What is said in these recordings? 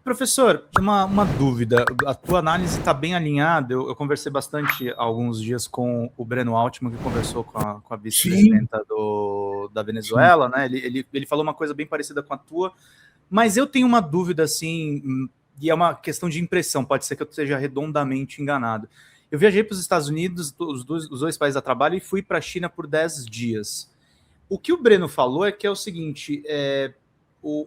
Professor, uma dúvida. A tua análise está bem alinhada. Eu conversei bastante há alguns dias com o Breno Altman, que conversou com a vice-presidenta da Venezuela, né? Ele falou uma coisa bem parecida com a tua, mas eu tenho uma dúvida, assim, e é uma questão de impressão, pode ser que eu esteja redondamente enganado. Eu viajei para os Estados Unidos, os dois países a trabalho, e fui para a China por 10 dias. O que o Breno falou é que é o seguinte, é o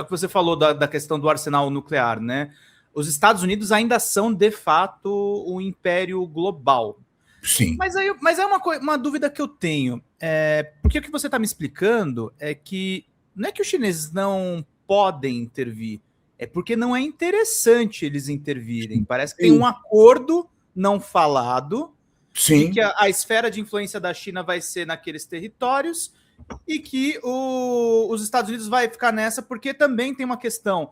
que você falou da questão do arsenal nuclear, né? Os Estados Unidos ainda são, de fato, um império global. Sim. Mas é uma dúvida que eu tenho. Porque o que você está me explicando é que não é que os chineses não podem intervir, é porque não é interessante eles intervirem. Parece que tem um acordo não falado de que a esfera de influência da China vai ser naqueles territórios e que os Estados Unidos vai ficar nessa, porque também tem uma questão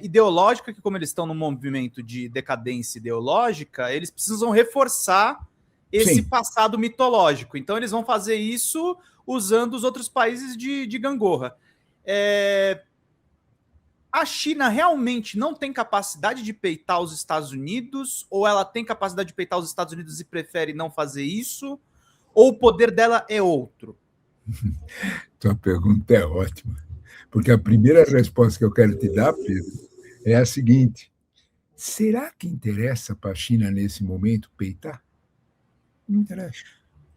ideológica, que como eles estão num movimento de decadência ideológica, eles precisam reforçar esse passado mitológico. Então eles vão fazer isso usando os outros países de gangorra. A China realmente não tem capacidade de peitar os Estados Unidos, ou ela tem capacidade de peitar os Estados Unidos e prefere não fazer isso, ou o poder dela é outro? Tua pergunta é ótima, porque a primeira resposta que eu quero te dar, Pedro, é a seguinte: será que interessa para a China nesse momento peitar? Não interessa.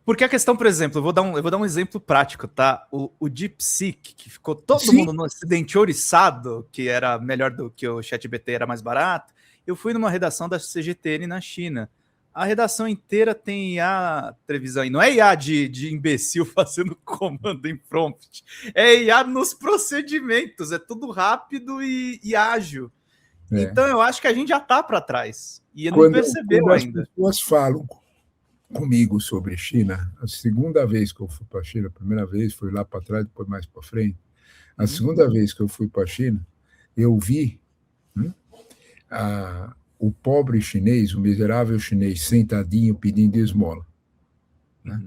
Porque a questão, por exemplo, eu vou dar um exemplo prático, tá? O DeepSeek, que ficou todo mundo no Ocidente ouriçado, que era melhor do que o ChatGPT, era mais barato. Eu fui numa redação da CGTN na China. A redação inteira tem IA, Trevisan, e não é IA de imbecil fazendo comando em prompt, é IA nos procedimentos, é tudo rápido e ágil. Então eu acho que a gente já está para trás, e não percebeu ainda. As pessoas falam comigo sobre China, a segunda vez que eu fui para a China, a primeira vez foi lá para trás, depois mais para frente, a segunda vez que eu fui para a China, eu vi o pobre chinês, o miserável chinês, sentadinho pedindo esmola. Né?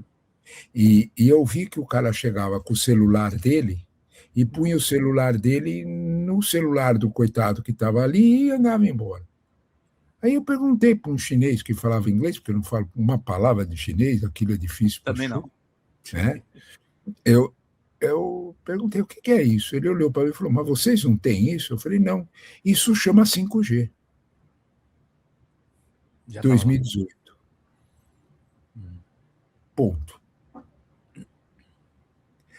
E eu vi que o cara chegava com o celular dele e punha o celular dele no celular do coitado que estava ali e andava embora. Aí eu perguntei para um chinês que falava inglês, porque eu não falo uma palavra de chinês, aquilo é difícil. Também não. Né? Eu perguntei, o que é isso? Ele olhou para mim e falou, mas vocês não têm isso? Eu falei, não, isso chama 5G. Já 2018. Ponto.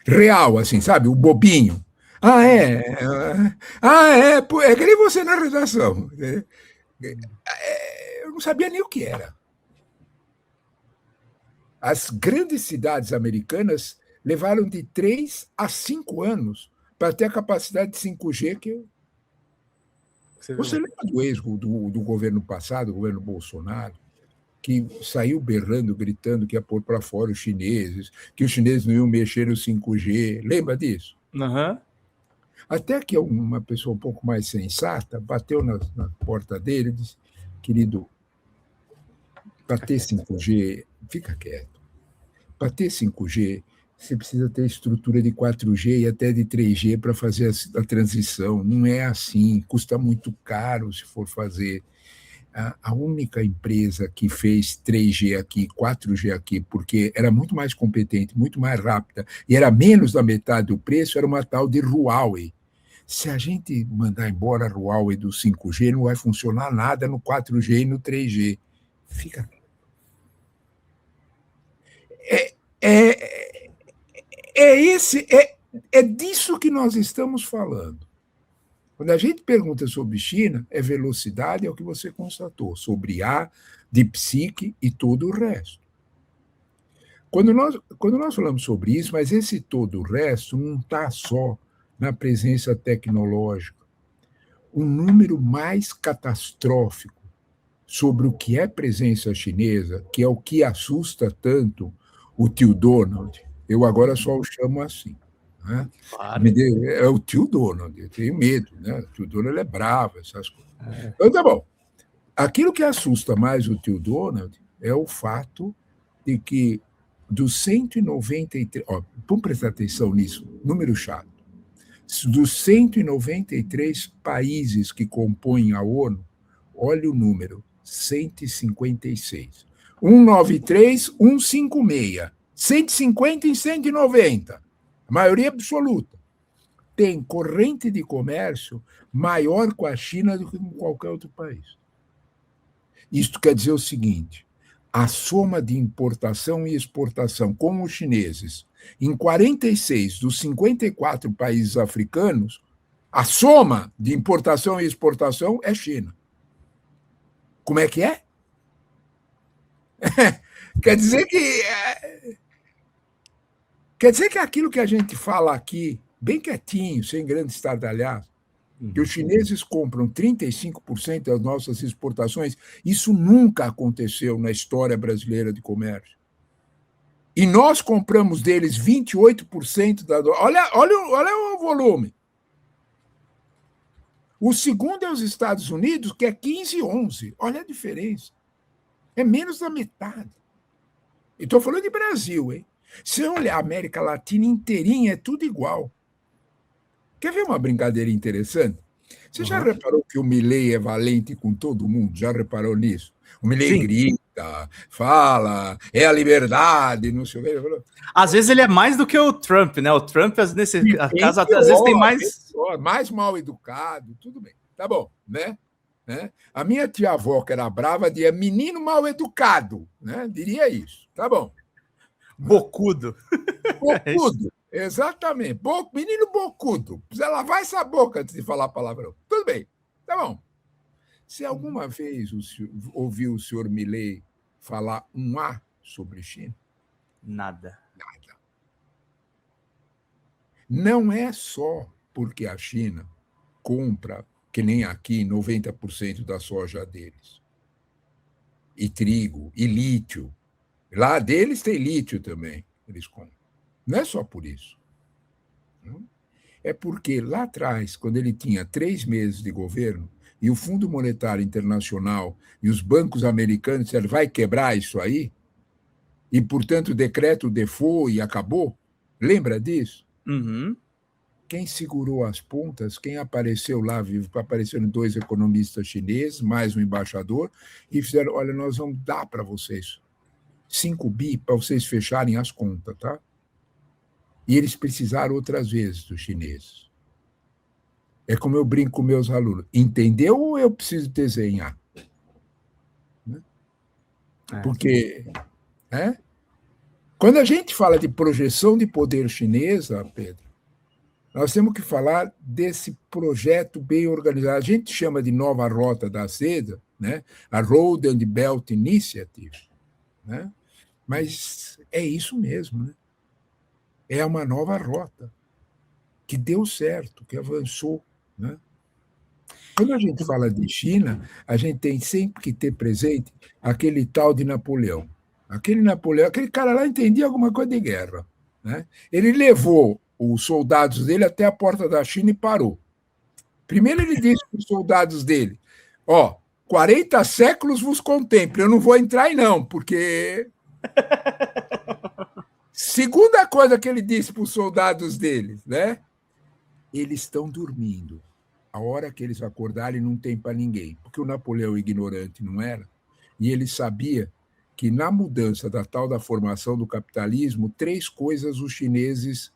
Real, assim, sabe? O bobinho. É que nem você na redação. Eu não sabia nem o que era. As grandes cidades americanas levaram de 3 a 5 anos para ter a capacidade de 5G que Você lembra do governo passado, o governo Bolsonaro, que saiu berrando, gritando que ia pôr para fora os chineses, que os chineses não iam mexer no 5G? Lembra disso? Uhum. Até que uma pessoa um pouco mais sensata bateu na porta dele e disse, querido, para ter 5G, fica quieto. Para ter 5G, você precisa ter estrutura de 4G e até de 3G para fazer a transição. Não é assim, custa muito caro se for fazer. A única empresa que fez 3G aqui, 4G aqui, porque era muito mais competente, muito mais rápida, e era menos da metade do preço, era uma tal de Huawei. Se a gente mandar embora a Huawei do 5G, não vai funcionar nada no 4G e no 3G. Fica. É disso que nós estamos falando. Quando a gente pergunta sobre China, é velocidade, é o que você constatou, sobre A, DeepSeek e todo o resto. Quando nós falamos sobre isso, mas esse todo o resto não está só na presença tecnológica. O número mais catastrófico sobre o que é presença chinesa, que é o que assusta tanto o tio Donald, eu agora só o chamo assim. Né? Claro. É o tio Donald, eu tenho medo, né? O tio Donald é bravo, essas coisas. Então, tá bom. Aquilo que assusta mais o tio Donald é o fato de que dos 193... vamos prestar atenção nisso, número chato. Dos 193 países que compõem a ONU, olha o número, 156. 193, 156. 150 em 190. A maioria absoluta. Tem corrente de comércio maior com a China do que com qualquer outro país. Isto quer dizer o seguinte: a soma de importação e exportação com os chineses, em 46 dos 54 países africanos, a soma de importação e exportação é China. Como é que é? Quer dizer que aquilo que a gente fala aqui, bem quietinho, sem grande estardalhaço, que os chineses compram 35% das nossas exportações, isso nunca aconteceu na história brasileira de comércio. E nós compramos deles 28% da... Olha o volume. O segundo é os Estados Unidos, que é 15,11. Olha a diferença. É menos da metade. E estou falando de Brasil, hein? Se eu olhar a América Latina inteirinha, é tudo igual. Quer ver uma brincadeira interessante? Você já reparou que o Milei é valente com todo mundo? Já reparou nisso? O Milei grita, fala, é a liberdade, não sei o que. Às vezes ele é mais do que o Trump, né? O Trump, nesse caso, às vezes tem mais... Mais mal educado, tudo bem. Tá bom, né? A minha tia-avó, que era brava, dizia menino mal educado, né? Diria isso. Tá bom. Bocudo. Bocudo, exatamente. Menino bocudo. Precisa lavar essa boca antes de falar palavrão. Tudo bem, tá bom. Se alguma vez ouviu o senhor Milei falar um A sobre China? Nada. Não é só porque a China compra, que nem aqui, 90% da soja deles. E trigo, e lítio. Lá deles tem lítio também, eles compram. Não é só por isso. É porque lá atrás, quando ele tinha 3 meses de governo, e o Fundo Monetário Internacional e os bancos americanos disseram, vai quebrar isso aí, e, portanto, o decreto default e acabou. Lembra disso? Uhum. Quem segurou as pontas, quem apareceu lá, apareceram 2 economistas chineses, mais um embaixador, e fizeram, olha, nós vamos dar para vocês 5 bi para vocês fecharem as contas, tá? E eles precisaram outras vezes dos chineses. É como eu brinco com meus alunos. Entendeu ou eu preciso desenhar? Porque quando a gente fala de projeção de poder chinesa, Pedro, nós temos que falar desse projeto bem organizado. A gente chama de Nova Rota da Seda, né? A Road and Belt Initiative, né? Mas é isso mesmo, né? É uma nova rota que deu certo, que avançou, né? Quando a gente fala de China, a gente tem sempre que ter presente aquele tal de Napoleão. Aquele cara lá entendia alguma coisa de guerra, né? Ele levou os soldados dele até a porta da China e parou. Primeiro ele disse para os soldados dele, 40 séculos vos contemplo, eu não vou entrar aí não, porque... Segunda coisa que ele disse para os soldados dele, né? Eles estão dormindo. A hora que eles acordarem não tem para ninguém, porque o Napoleão ignorante não era, e ele sabia que na mudança da formação do capitalismo, 3 coisas os chineses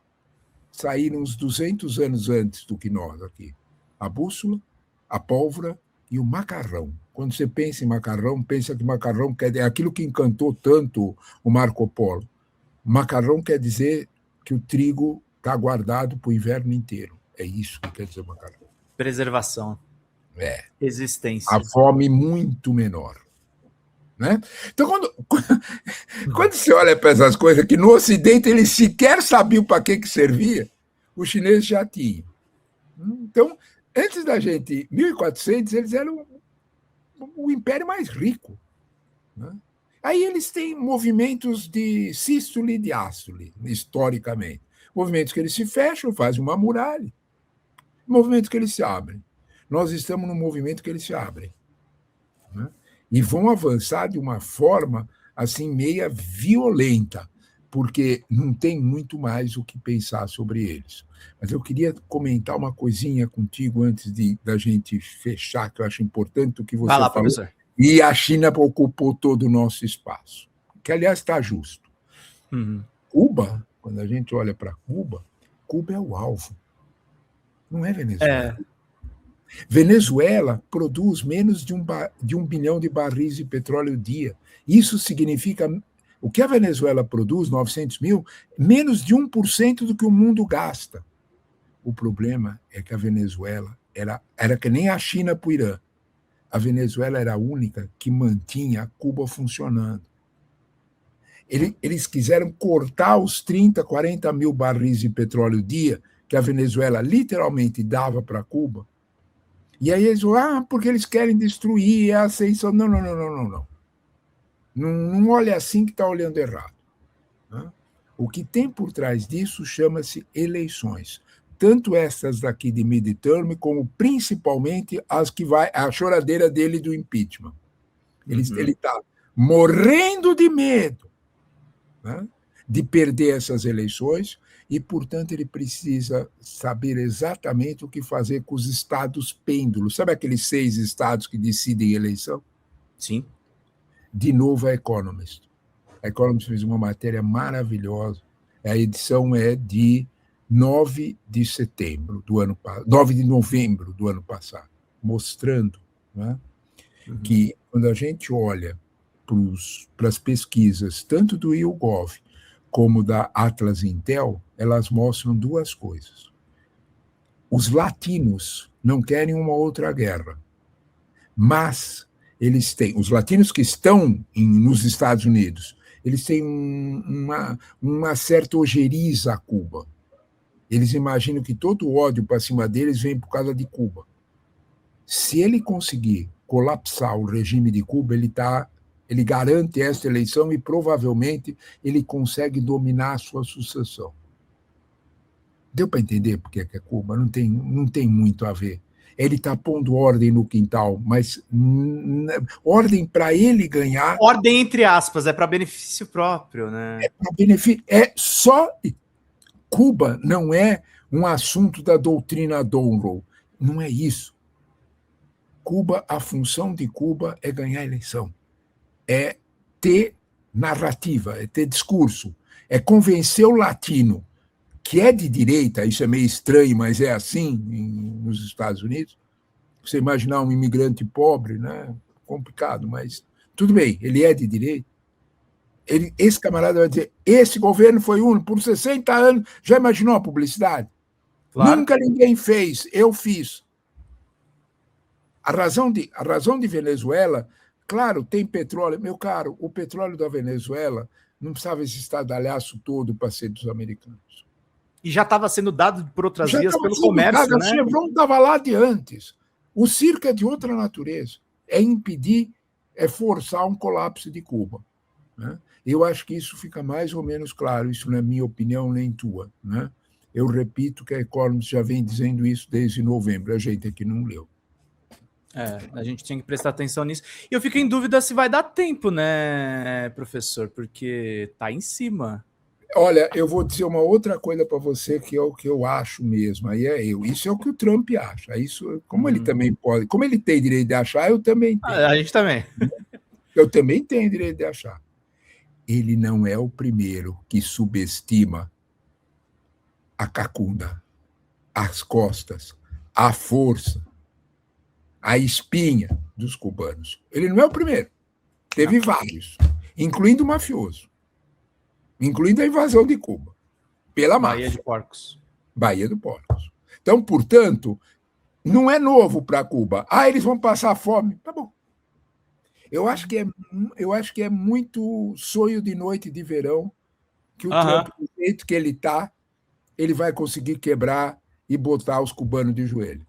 saíram uns 200 anos antes do que nós aqui. A bússola, a pólvora e o macarrão. Quando você pensa em macarrão, pensa que macarrão é aquilo que encantou tanto o Marco Polo. Macarrão quer dizer que o trigo está guardado para o inverno inteiro. É isso que quer dizer macarrão. Preservação. Existência. A fome muito menor. Né? Então, quando você olha para essas coisas, que no Ocidente eles sequer sabiam para que servia, os chineses já tinham. Então, antes da gente, 1400, eles eram o império mais rico. Né? Aí eles têm movimentos de sístole e diástole, historicamente. Movimentos que eles se fecham, fazem uma muralha. Movimentos que eles se abrem. Nós estamos num movimento que eles se abrem. Né? E vão avançar de uma forma assim meia violenta. porque não tem muito mais o que pensar sobre eles. Mas eu queria comentar uma coisinha contigo antes da gente fechar, que eu acho importante o que você Vai lá, falou. professor. E a China ocupou todo o nosso espaço, que, aliás, está justo. Cuba, quando a gente olha para Cuba, Cuba é o alvo, não é Venezuela. Venezuela produz menos de 1 bilhão de barris de petróleo dia. Isso significa... O que a Venezuela produz, 900 mil, menos de 1% do que o mundo gasta. O problema é que a Venezuela era que nem a China para o Irã. A Venezuela era a única que mantinha Cuba funcionando. Eles quiseram cortar os 30, 40 mil barris de petróleo dia que a Venezuela literalmente dava para Cuba. E aí eles falaram, porque eles querem destruir a ascensão. Não. Não olha assim que está olhando errado. O que tem por trás disso chama-se eleições. Tanto essas daqui de midterm, como principalmente as que vai a choradeira dele do impeachment. Ele está morrendo de medo, né, de perder essas eleições e, portanto, ele precisa saber exatamente o que fazer com os estados pêndulos. Sabe aqueles 6 estados que decidem eleição? Sim. De novo, a Economist. A Economist fez uma matéria maravilhosa. A edição é de 9 de novembro do ano passado, mostrando, né, que quando a gente olha para as pesquisas, tanto do YouGov como da Atlas Intel, elas mostram 2 coisas. Os latinos não querem uma outra guerra, mas eles têm, os latinos que estão nos Estados Unidos, eles têm uma certa ojeriza a Cuba. Eles imaginam que todo o ódio para cima deles vem por causa de Cuba. Se ele conseguir colapsar o regime de Cuba, ele garante esta eleição e provavelmente ele consegue dominar a sua sucessão. Deu para entender por que é Cuba? Não tem muito a ver. Ele está pondo ordem no quintal, mas ordem para ele ganhar. Ordem entre aspas, é para benefício próprio, né? É para benefício. É só. Cuba não é um assunto da doutrina Monroe. Não é isso. Cuba, a função de Cuba é ganhar a eleição. É ter narrativa, é ter discurso, é convencer o latino, que é de direita, isso é meio estranho, mas é assim nos Estados Unidos. Você imaginar um imigrante pobre, né? Complicado, mas tudo bem, ele é de direita. Esse camarada vai dizer, esse governo foi único, por 60 anos, já imaginou a publicidade? Claro. Nunca ninguém fez, eu fiz. A razão de Venezuela, claro, tem petróleo. Meu caro, o petróleo da Venezuela não precisava esse estardalhaço todo para ser dos americanos. E já estava sendo dado por outras vias pelo comércio, né? A Chevron estava lá de antes. O circo é de outra natureza. É impedir, é forçar um colapso de Cuba. Né? Eu acho que isso fica mais ou menos claro. Isso não é minha opinião nem tua. Né? Eu repito que a Economist já vem dizendo isso desde novembro. A gente aqui não leu. A gente tinha que prestar atenção nisso. E eu fico em dúvida se vai dar tempo, né, professor? Porque tá em cima. Olha, eu vou dizer uma outra coisa para você que é o que eu acho mesmo. Aí é eu. Isso é o que o Trump acha. Isso, como ele também pode, como ele tem direito de achar, eu também tenho. A gente também. Eu também tenho direito de achar. Ele não é o primeiro que subestima a cacunda, as costas, a força, a espinha dos cubanos. Ele não é o primeiro. Teve vários, incluindo o mafioso, incluindo a invasão de Cuba, pela máfia. Baía de Porcos. Baía de Porcos. Então, portanto, não é novo para Cuba. Eles vão passar fome. Tá bom. Eu acho que é muito sonho de noite de verão que o Trump, do jeito que ele está, ele vai conseguir quebrar e botar os cubanos de joelho.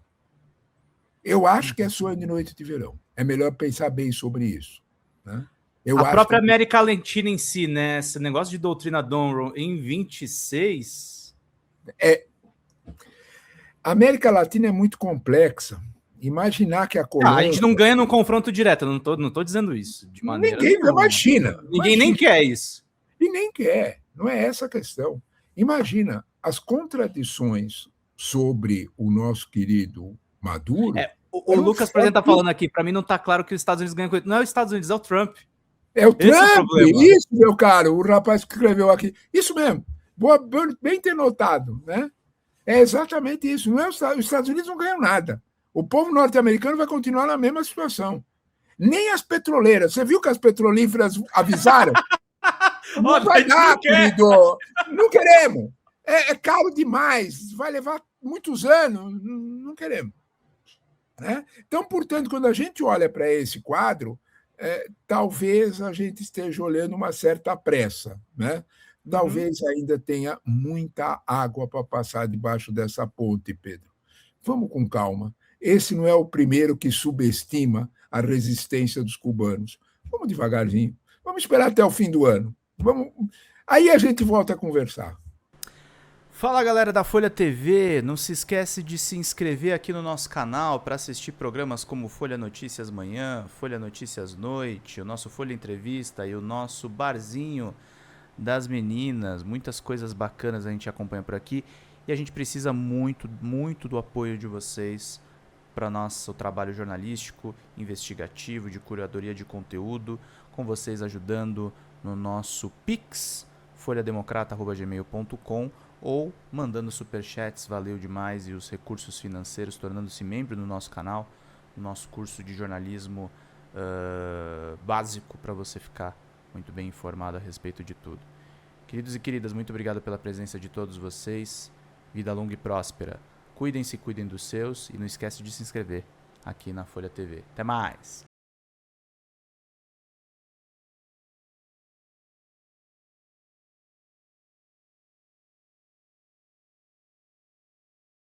Eu acho que é sonho de noite de verão. É melhor pensar bem sobre isso. Né? A própria América Latina em si, né? Esse negócio de doutrina Monroe em 26... A América Latina é muito complexa. Imaginar que a Colômbia... a gente não ganha num confronto direto, não tô dizendo isso. De maneira ninguém, nenhuma. China. Ninguém nem quer isso. E nem quer. Não é essa a questão. Imagina as contradições sobre o nosso querido Maduro. O Lucas, por exemplo, está falando aqui, para mim não está claro que os Estados Unidos ganham com ele. Não é os Estados Unidos, é o Trump. É o Trump, Esse é o problema. Isso, meu caro, o rapaz que escreveu aqui. Isso mesmo, bem ter notado, né? É exatamente isso. Não é os Estados Unidos não ganham nada. O povo norte-americano vai continuar na mesma situação. Nem as petroleiras. Você viu que as petrolíferas avisaram? Não vai dar, querido. Não queremos. É caro demais. Vai levar muitos anos. Não queremos. Né? Então, portanto, quando a gente olha para esse quadro, talvez a gente esteja olhando uma certa pressa. Né? Talvez ainda tenha muita água para passar debaixo dessa ponte, Pedro. Vamos com calma. Esse não é o primeiro que subestima a resistência dos cubanos. Vamos devagarzinho. Vamos esperar até o fim do ano. Aí a gente volta a conversar. Fala, galera da Folha TV, não se esquece de se inscrever aqui no nosso canal para assistir programas como Folha Notícias Manhã, Folha Notícias Noite, o nosso Folha Entrevista e o nosso Barzinho das Meninas. Muitas coisas bacanas a gente acompanha por aqui e a gente precisa muito, muito do apoio de vocês para nosso trabalho jornalístico, investigativo, de curadoria de conteúdo, com vocês ajudando no nosso Pix, folhademocrata@gmail.com, ou mandando superchats, valeu demais, e os recursos financeiros, tornando-se membro do nosso canal, no nosso curso de jornalismo básico, para você ficar muito bem informado a respeito de tudo. Queridos e queridas, muito obrigado pela presença de todos vocês. Vida longa e próspera. Cuidem-se, cuidem dos seus, e não esquece de se inscrever aqui na Folha TV. Até mais!